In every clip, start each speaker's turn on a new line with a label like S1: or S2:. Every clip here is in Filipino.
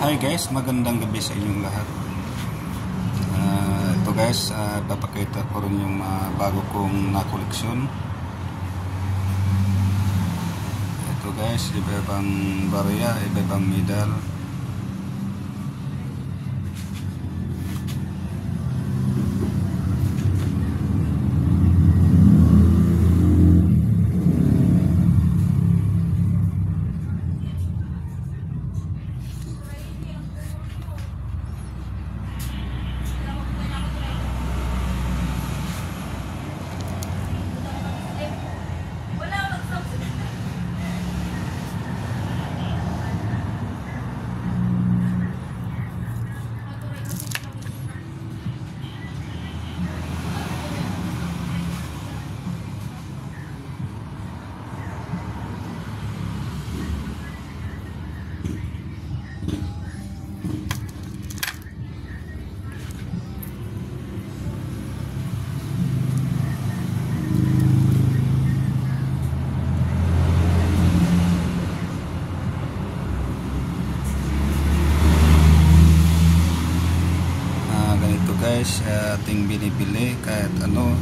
S1: Hi guys, magandang gabi sa inyong lahat. Ito guys, papakita ko rin yung bago kong nakoleksyon. Ito guys, iba-ibang barya, iba-ibang medal. Guys, ating binibili kahit ano,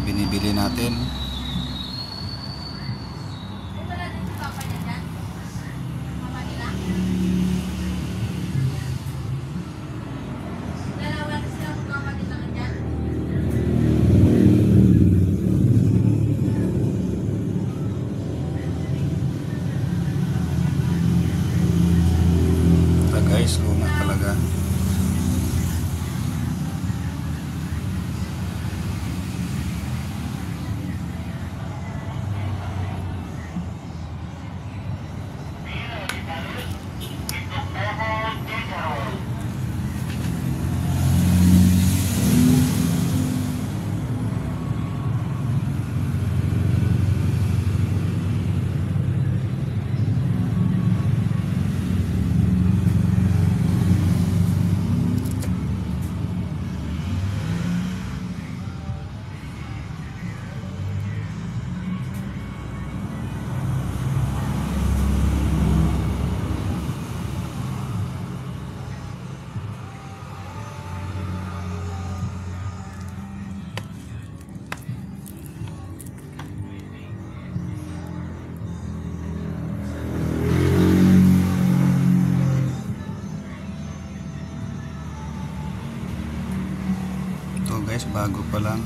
S1: binibili natin. Guys, luma talaga. Guys, bago pa lang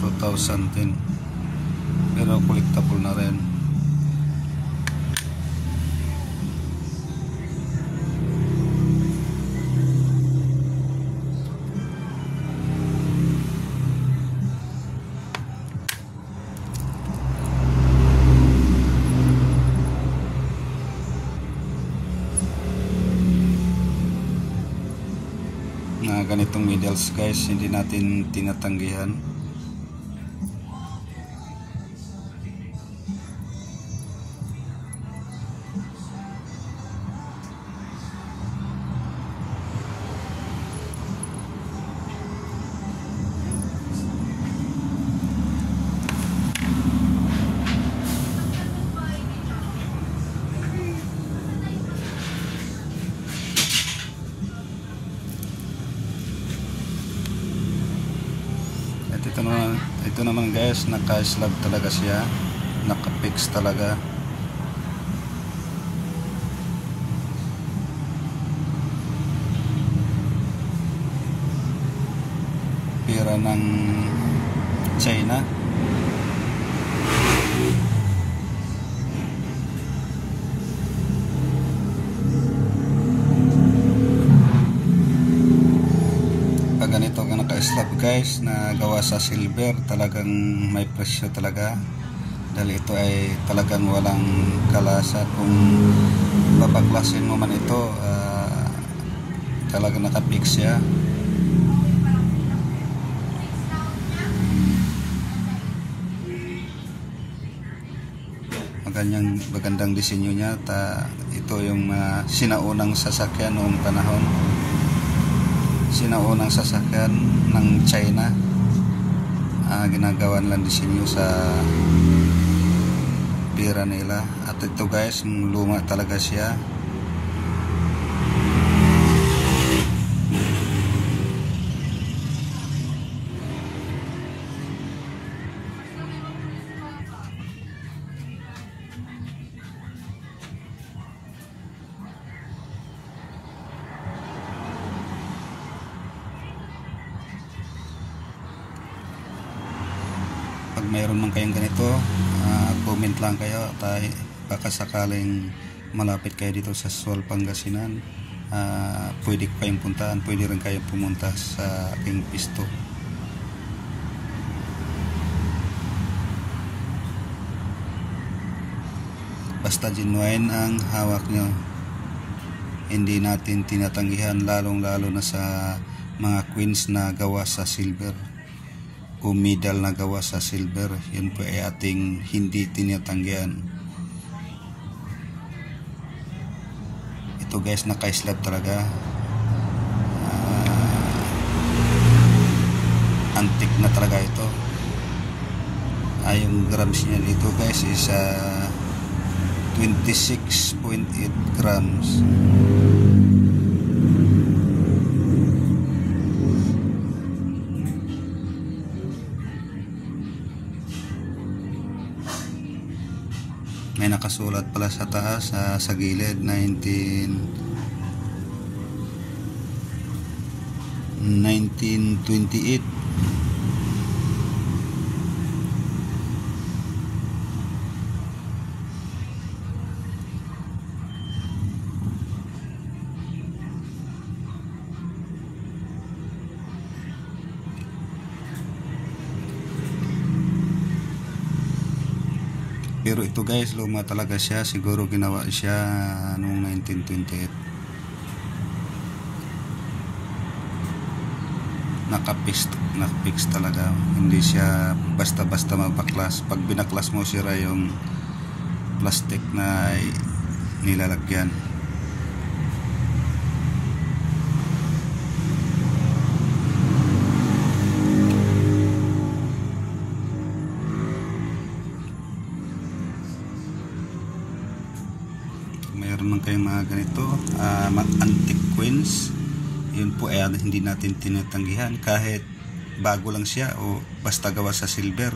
S1: 2010 pero collectible na rin. Ganitong medals guys, hindi natin tinatanggihan. Ito naman guys, naka-slab talaga siya, naka-fix talaga. Pira ng China. Ganito ang naka-slab guys na gawa sa silver, talagang may presyo talaga dahil ito ay talagang walang kalasa. Kung babaklasin mo man ito, talagang naka-fix siya. Magandang disenyo niya. Ito yung sinaunang sasakyan noong panahon, sinaunang sasakyan ng China. Ginagawan lang disenyo sa nasira nila. At ito guys, luma talaga siya. Pag mayroon man kayong ganito, comment lang kayo, tayo baka sakaling malapit kayo dito sa Sual, Pangasinan, pwede kayong puntaan, pwede rin kayong pumunta sa aking pisto. Basta genuine ang hawak nyo, hindi natin tinatanggihan, lalong lalo na sa mga queens na gawa sa silver o medal na gawa sa silver. Yun po ay ating hindi tinatanggihan. Ito guys, naka-slab talaga, antique na talaga ito. Yung grams niya dito guys is 26.8 grams. May nakasulat pala sa taas, sa gilid, 1928. Pero ito guys, luma talaga siya. Siguro ginawa siya noong 1928. Nakapix talaga. Hindi siya basta-basta mabaklas. Pag binaklas mo, sira yung plastic na nilalagyan. Mayroon man kayong mga ganito, antique queens, yun po ay hindi natin tinatanggihan kahit bago lang siya o basta gawa sa silver.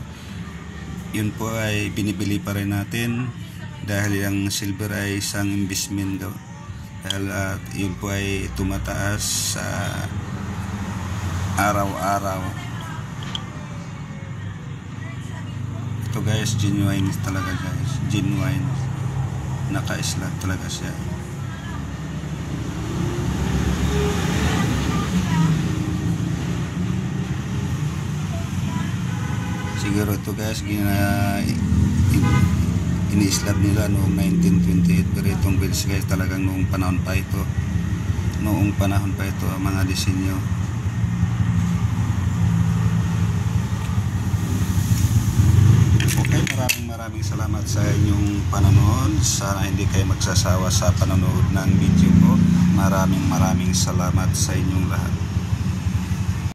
S1: Yun po ay binibili pa rin natin dahil yung silver ay isang investment dahil yun po ay tumataas sa araw-araw. Ito guys, genuine talaga guys, genuine. Naka-slab talaga siya. Siguro ito guys, ini-slab nila noong 1928, pero itong bills guys talagang noong panahon pa ito. Noong panahon pa ito ang mga disenyo. Maraming salamat sa inyong panonood. Sana hindi kayo magsasawa sa panonood ng video ko. Maraming salamat sa inyong lahat.